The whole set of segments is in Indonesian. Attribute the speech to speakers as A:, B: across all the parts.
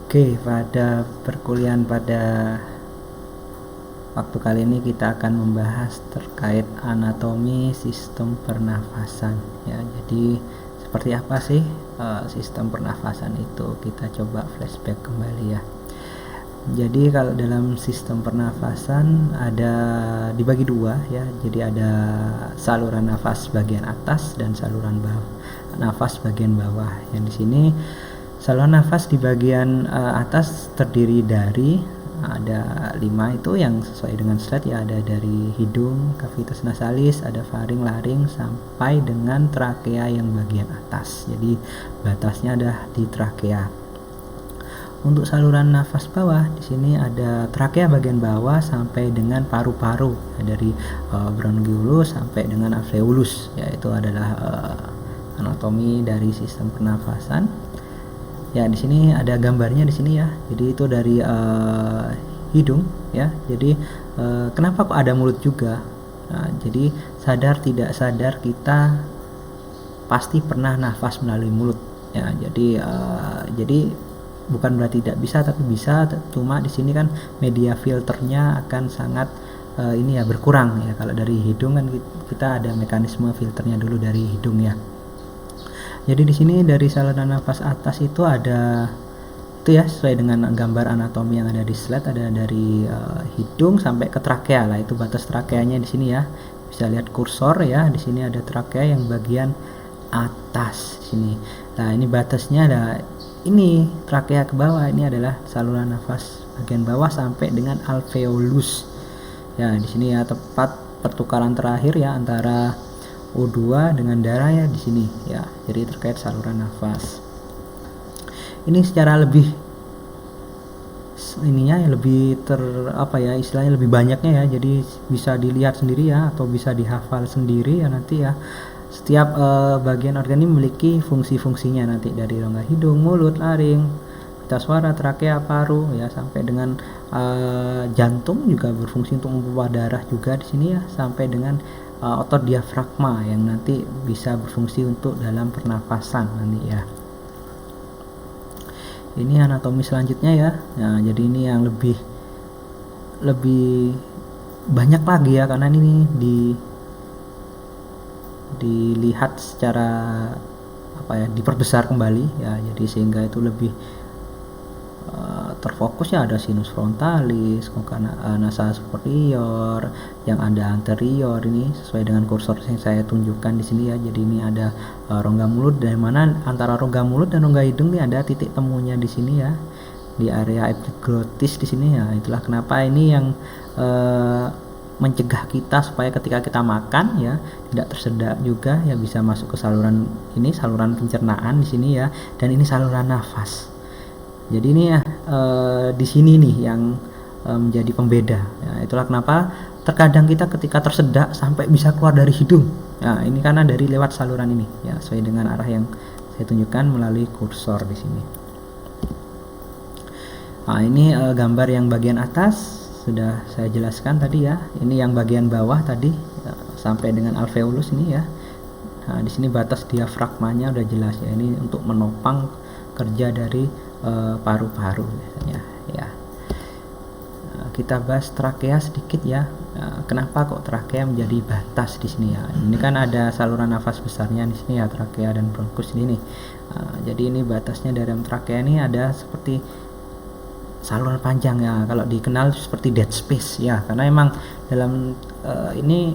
A: Oke, pada perkuliahan pada waktu kali ini kita akan membahas terkait anatomi sistem pernafasan ya. Jadi seperti apa sih sistem pernafasan itu? Kita coba flashback kembali ya. Jadi kalau dalam sistem pernafasan ada dibagi dua ya. Jadi ada saluran nafas bagian atas dan saluran nafas bagian bawah. Yang di sini saluran nafas di bagian atas terdiri dari ada 5 itu yang sesuai dengan slide ya, ada dari hidung, cavitas nasalis, ada faring, laring sampai dengan trakea yang bagian atas. Jadi batasnya ada di trakea. Untuk saluran nafas bawah di sini ada trakea bagian bawah sampai dengan paru-paru ya, dari bronchiolus sampai dengan alveolus ya, itu adalah anatomi dari sistem pernafasan. Ya, di sini ada gambarnya di sini ya. Jadi itu dari hidung ya. Jadi kenapa kok ada mulut juga? Nah, jadi sadar tidak sadar kita pasti pernah nafas melalui mulut ya. Jadi bukan berarti tidak bisa, tapi bisa. Cuma di sini kan media filternya akan sangat ini ya, berkurang ya. Kalau dari hidung kan kita ada mekanisme filternya dulu dari hidung ya. Jadi di sini dari saluran nafas atas itu ada itu ya, sesuai dengan gambar anatomi yang ada di slide, ada dari hidung sampai ke trakea lah, itu batas trakeanya di sini ya. Bisa lihat kursor ya, di sini ada trakea yang bagian atas sini. Nah, ini batasnya ada, ini trakea ke bawah, ini adalah saluran nafas bagian bawah sampai dengan alveolus. Ya, di sini ya tepat pertukaran terakhir ya antara O2 dengan darah ya di sini ya. Jadi terkait saluran nafas. Ini secara lebih ininya ya, lebih istilahnya lebih banyaknya ya. Jadi bisa dilihat sendiri ya, atau bisa dihafal sendiri ya nanti ya. Setiap bagian organ ini memiliki fungsi-fungsinya nanti, dari rongga hidung, mulut, laring, pita suara, trakea, paru ya, sampai dengan jantung juga berfungsi untuk memompa darah juga di sini ya, sampai dengan otot diafragma yang nanti bisa berfungsi untuk dalam pernafasan nanti ya. Ini anatomi selanjutnya ya. Nah, jadi ini yang lebih banyak lagi ya, karena ini dilihat secara diperbesar kembali ya. Jadi sehingga itu lebih terfokus ya. Ada sinus frontalis, concha nasal superior, yang ada anterior, ini sesuai dengan kursor yang saya tunjukkan di sini ya. Jadi ini ada rongga mulut, dari mana antara rongga mulut dan rongga hidung ini ada titik temunya di sini ya, di area epiglottis di sini ya. Itulah kenapa ini yang mencegah kita supaya ketika kita makan ya tidak tersedak juga ya, bisa masuk ke saluran ini, saluran pencernaan di sini ya, dan ini saluran nafas. Jadi ini ya di sini nih yang menjadi pembeda ya. Itulah kenapa terkadang kita ketika tersedak sampai bisa keluar dari hidung. Nah, ini karena dari lewat saluran ini ya, sesuai dengan arah yang saya tunjukkan melalui kursor di sini. Nah, ini gambar yang bagian atas sudah saya jelaskan tadi ya. Ini yang bagian bawah tadi ya, sampai dengan alveolus ini ya. Nah, di sini batas diafragmanya udah jelas ya. Ini untuk menopang kerja dari paru-paru biasanya ya. Kita bahas trakea sedikit ya. Kenapa kok trakea menjadi batas di sini ya? Ini kan ada saluran nafas besarnya di sini ya, trakea dan bronkus ini. Jadi ini batasnya dalam trakea ini ada seperti saluran panjang ya. Kalau dikenal seperti dead space ya, karena emang dalam ini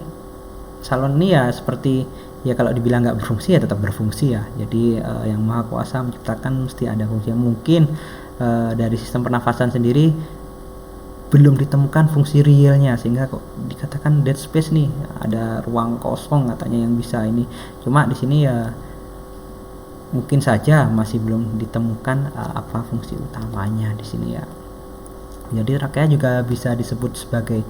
A: saluran ini ya seperti ya, kalau dibilang nggak berfungsi ya tetap berfungsi ya. Jadi yang maha kuasa menciptakan mesti ada fungsi. Mungkin dari sistem pernafasan sendiri belum ditemukan fungsi realnya, sehingga kok dikatakan dead space nih, ada ruang kosong katanya yang bisa ini. Cuma di sini ya mungkin saja masih belum ditemukan apa fungsi utamanya di sini ya. Jadi trakea juga bisa disebut sebagai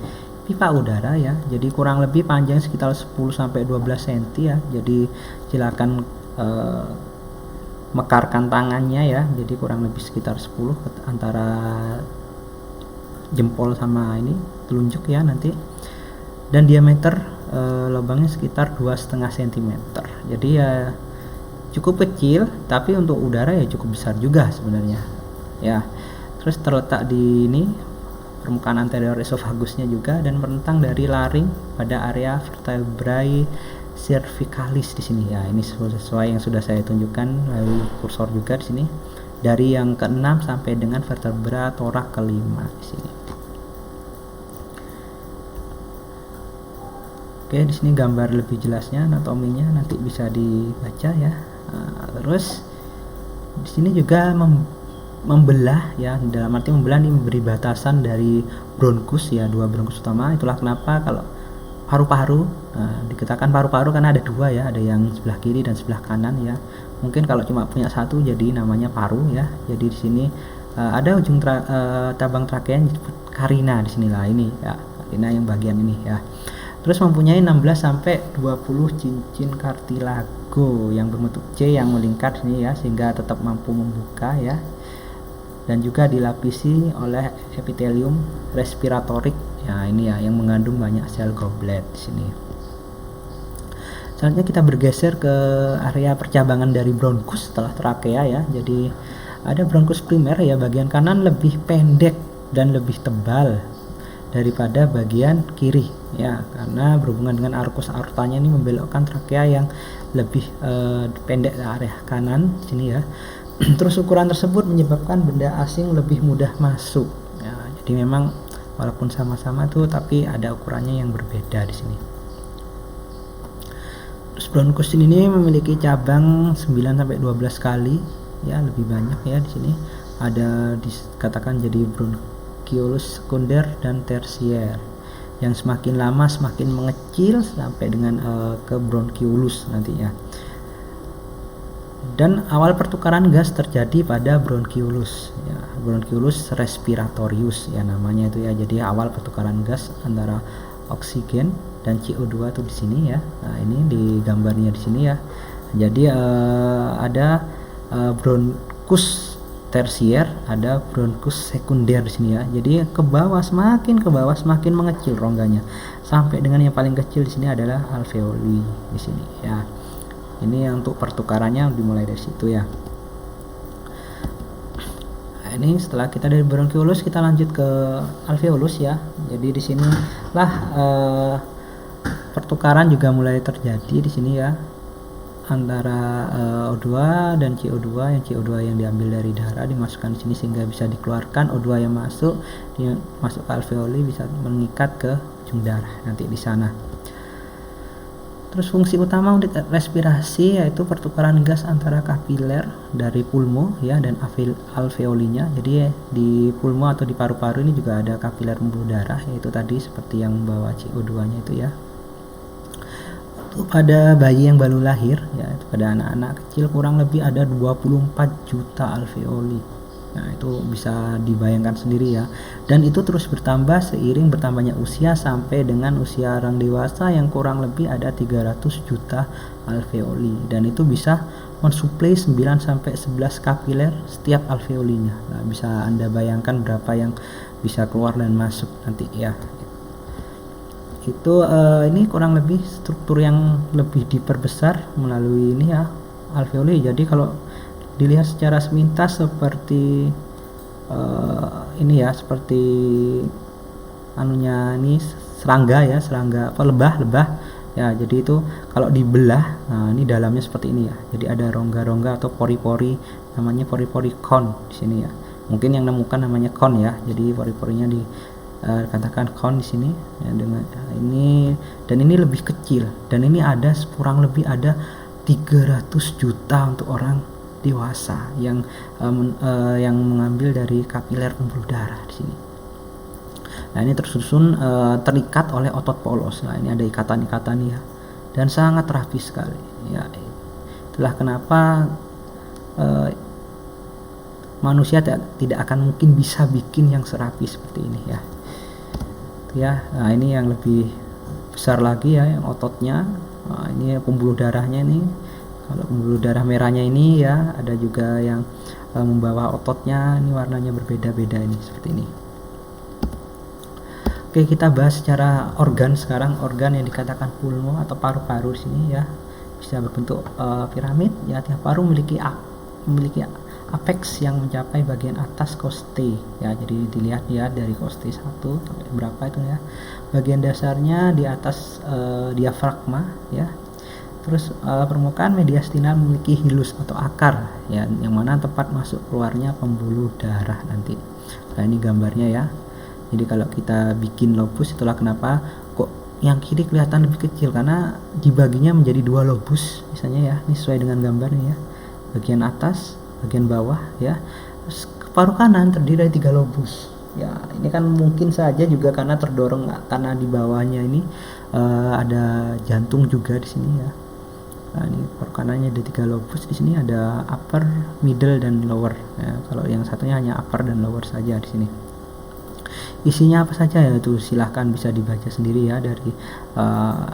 A: pipa udara ya. Jadi kurang lebih panjang sekitar 10 sampai 12 cm ya. Jadi silakan mekarkan tangannya ya. Jadi kurang lebih sekitar 10 antara jempol sama ini telunjuk ya nanti. Dan diameter lubangnya sekitar 2,5 cm. Jadi ya cukup kecil, tapi untuk udara ya cukup besar juga sebenarnya ya. terus terletak di ini permukaan anterior esofagusnya juga, dan merentang dari laring pada area vertebrae cervicalis di sini ya. Ini sesuai yang sudah saya tunjukkan melalui kursor juga di sini, dari yang ke-6 sampai dengan vertebra torak ke-5 di sini. Oke, di sini gambar lebih jelasnya anatominya, nanti bisa dibaca ya. Terus di sini juga membelah ya, dalam arti membelah ini memberi batasan dari bronkus ya, dua bronkus utama. Itulah kenapa kalau paru-paru, dikatakan paru-paru karena ada dua ya, ada yang sebelah kiri dan sebelah kanan ya. Mungkin kalau cuma punya satu jadi namanya paru ya. Jadi di sini ada ujung tabang trakea yang disebut karina di sinilah ini ya, karina yang bagian ini ya. Terus mempunyai 16 sampai 20 cincin kartilago yang berbentuk C yang melingkar sini ya, sehingga tetap mampu membuka ya. Dan juga dilapisi oleh epitelium respiratorik ya, ini ya yang mengandung banyak sel goblet di sini. Selanjutnya kita bergeser ke area percabangan dari bronkus setelah trakea ya. Jadi ada bronkus primer ya, bagian kanan lebih pendek dan lebih tebal daripada bagian kiri ya, karena berhubungan dengan arcus aortanya ini membelokkan trakea yang lebih pendek ke area kanan sini ya. Terus ukuran tersebut menyebabkan benda asing lebih mudah masuk ya. Jadi memang walaupun sama-sama tuh tapi ada ukurannya yang berbeda di sini. Terus bronkus ini memiliki cabang 9 sampai 12 kali ya, lebih banyak ya di sini. Ada dikatakan jadi bronchiolus sekunder dan tersier, yang semakin lama semakin mengecil sampai dengan ke bronchiolus nantinya. Dan awal pertukaran gas terjadi pada bronchiolus ya, bronchiolus respiratorius ya namanya itu ya. Jadi awal pertukaran gas antara oksigen dan CO2 tuh di sini ya. Nah, ini di gambarnya di sini ya. Jadi ada bronkus tersier, ada bronkus sekunder di sini ya. Jadi ke bawah semakin mengecil rongganya sampai dengan yang paling kecil di sini adalah alveoli di sini ya. Ini untuk pertukarannya dimulai dari situ ya. Nah, ini setelah kita dari bronchiolus kita lanjut ke alveolus ya. Jadi di sinilah pertukaran juga mulai terjadi di sini ya, antara O2 dan CO2. Yang CO2 yang diambil dari darah dimasukkan di sini sehingga bisa dikeluarkan. O2 yang masuk masuk ke alveoli bisa mengikat ke ujung darah nanti di sana. Terus fungsi utama untuk respirasi yaitu pertukaran gas antara kapiler dari pulmo ya dan alveolinya. Jadi di pulmo atau di paru-paru ini juga ada kapiler pembuluh darah, yaitu tadi seperti yang bawa CO2-nya itu ya. Untuk pada bayi yang baru lahir ya, itu pada anak-anak kecil kurang lebih ada 24 juta alveoli. Nah, itu bisa dibayangkan sendiri ya. Dan itu terus bertambah seiring bertambahnya usia sampai dengan usia orang dewasa yang kurang lebih ada 300 juta alveoli. Dan itu bisa mensuplai 9 sampai 11 kapiler setiap alveolinya. Nah, bisa Anda bayangkan berapa yang bisa keluar dan masuk nanti ya. Itu ini kurang lebih struktur yang lebih diperbesar melalui ini ya, alveoli. Jadi kalau dilihat secara sepintas seperti ini ya, seperti anunya ini serangga ya, serangga apa, lebah ya. Jadi itu kalau dibelah, nah ini dalamnya seperti ini ya. Jadi ada rongga-rongga atau pori-pori, namanya pori-pori kon di sini ya. Mungkin yang nemukan namanya kon ya. Jadi pori-porinya dikatakan kon di sini ya, dengan ini, dan ini lebih kecil, dan ini ada kurang lebih ada 300 juta untuk orang dewasa yang mengambil dari kapiler pembuluh darah di sini. Nah, ini tersusun terikat oleh otot polos. Nah, ini ada ikatan-ikatan ya, dan sangat rapi sekali ya. Itulah kenapa manusia tidak akan mungkin bisa bikin yang serapi seperti ini ya. Nah, ini yang lebih besar lagi ya, yang ototnya. Nah, ini pembuluh darahnya ini. Kalau pembuluh darah merahnya ini ya, ada juga yang membawa ototnya, ini warnanya berbeda-beda ini seperti ini. Oke, kita bahas secara organ sekarang. Organ yang dikatakan pulmo atau paru-paru sini ya, bisa berbentuk piramid ya. Tiap paru memiliki apex yang mencapai bagian atas coste ya. Jadi dilihat ya dari coste 1 sampai berapa itu ya. Bagian dasarnya di atas diafragma ya. Terus permukaan mediastinal memiliki hilus atau akar ya, yang mana tempat masuk keluarnya pembuluh darah nanti. Nah ini gambarnya ya. Jadi kalau kita bikin lobus, itulah kenapa kok yang kiri kelihatan lebih kecil, karena dibaginya menjadi 2 lobus misalnya ya. Ini sesuai dengan gambarnya ya. Bagian atas, bagian bawah ya. Terus paruh kanan terdiri dari 3 lobus. Ya, ini kan mungkin saja juga karena terdorong karena di bawahnya ini ada jantung juga di sini ya. Nah, ini paruh kanannya ada 3 lobus, di sini ada upper, middle dan lower. Ya, kalau yang satunya hanya upper dan lower saja di sini. Isinya apa saja ya itu silahkan bisa dibaca sendiri ya, dari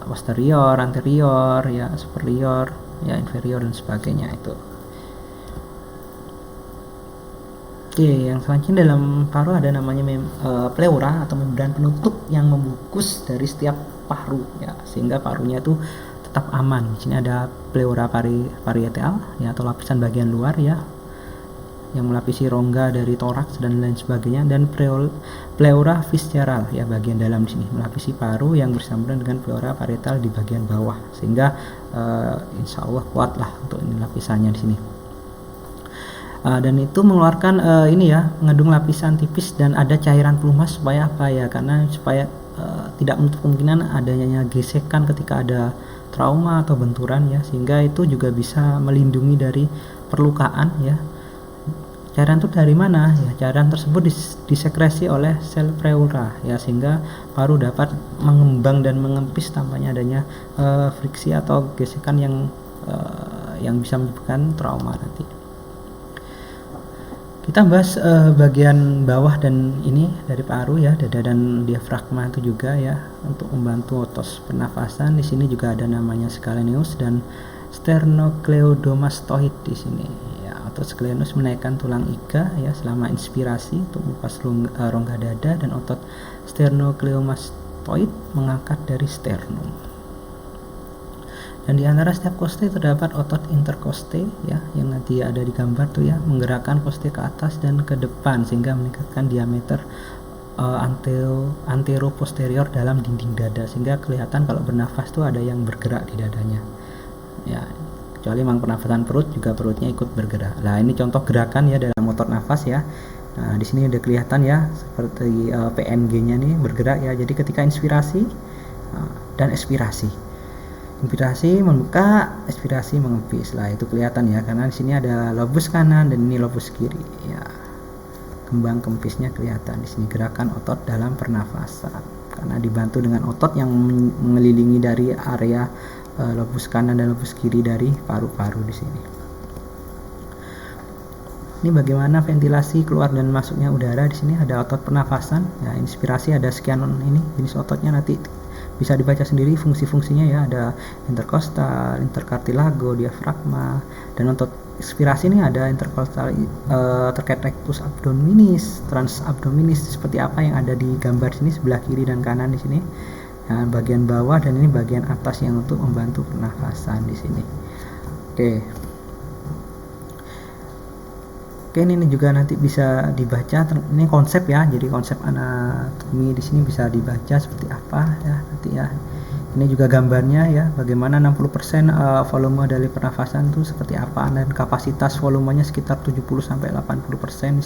A: posterior, anterior, ya superior, ya inferior dan sebagainya itu. Oke, yang selanjutnya dalam paru ada namanya pleura atau membran penutup yang membungkus dari setiap paru ya, sehingga parunya itu tetap aman. Di sini ada pleura parietal ya, atau lapisan bagian luar ya, yang melapisi rongga dari toraks dan lain sebagainya, dan pleura visceral ya, bagian dalam di sini melapisi paru yang bersambungan dengan pleura parietal di bagian bawah, sehingga insya Allah kuat lah untuk ini lapisannya di sini. Dan itu mengeluarkan ini ya, mengandung lapisan tipis dan ada cairan pelumas. Supaya apa ya, karena supaya tidak menutup kemungkinan adanya gesekan ketika ada trauma atau benturan ya, sehingga itu juga bisa melindungi dari perlukaan ya. Cairan itu dari mana ya? Cairan tersebut disekresi oleh sel pleura ya, sehingga paru dapat mengembang dan mengempis tanpa adanya friksi atau gesekan yang bisa menyebabkan trauma nanti. Kita bahas bagian bawah dan ini dari paru ya, dada dan diafragma itu juga ya, untuk membantu otos pernafasan. Di sini juga ada namanya scalenus dan sternocleidomastoid di sini ya. Otot scalenus menaikkan tulang iga ya selama inspirasi untuk melepas rongga dada, dan otot sternocleidomastoid mengangkat dari sternum. Dan di antara setiap koste terdapat otot interkoste ya, yang nanti ada di gambar tuh ya, menggerakkan koste ke atas dan ke depan sehingga meningkatkan diameter antero-posterior dalam dinding dada, sehingga kelihatan kalau bernafas tuh ada yang bergerak di dadanya ya. Kecuali memang pernafasan perut, juga perutnya ikut bergerak. Nah ini contoh gerakan ya dalam otot nafas ya. Nah di sini udah kelihatan ya, seperti PNG-nya nih bergerak ya. Jadi ketika inspirasi dan ekspirasi, inspirasi membuka, ekspirasi mengempis. Lah itu kelihatan ya, karena di sini ada lobus kanan dan ini lobus kiri ya. Kembang kempisnya kelihatan di sini. Gerakan otot dalam pernafasan karena dibantu dengan otot yang mengelilingi dari area lobus kanan dan lobus kiri dari paru-paru di sini. Ini bagaimana ventilasi keluar dan masuknya udara. Di sini ada otot pernafasan ya. Inspirasi ada sekian ini jenis ototnya, nanti bisa dibaca sendiri fungsi-fungsinya ya, ada interkostal, interkartilago, diafragma. Dan untuk ekspirasi ini ada interkostal terkait rectus abdominis, trans abdominis, seperti apa yang ada di gambar sini sebelah kiri dan kanan di sini. Nah, bagian bawah dan ini bagian atas yang untuk membantu pernafasan di sini. Oke, ini juga nanti bisa dibaca. Ini konsep ya, jadi konsep anatomi di sini bisa dibaca seperti apa ya nanti ya. Ini juga gambarnya ya, bagaimana 60% volume dari pernafasan itu seperti apa, dan kapasitas volumenya sekitar 70 sampai 80%.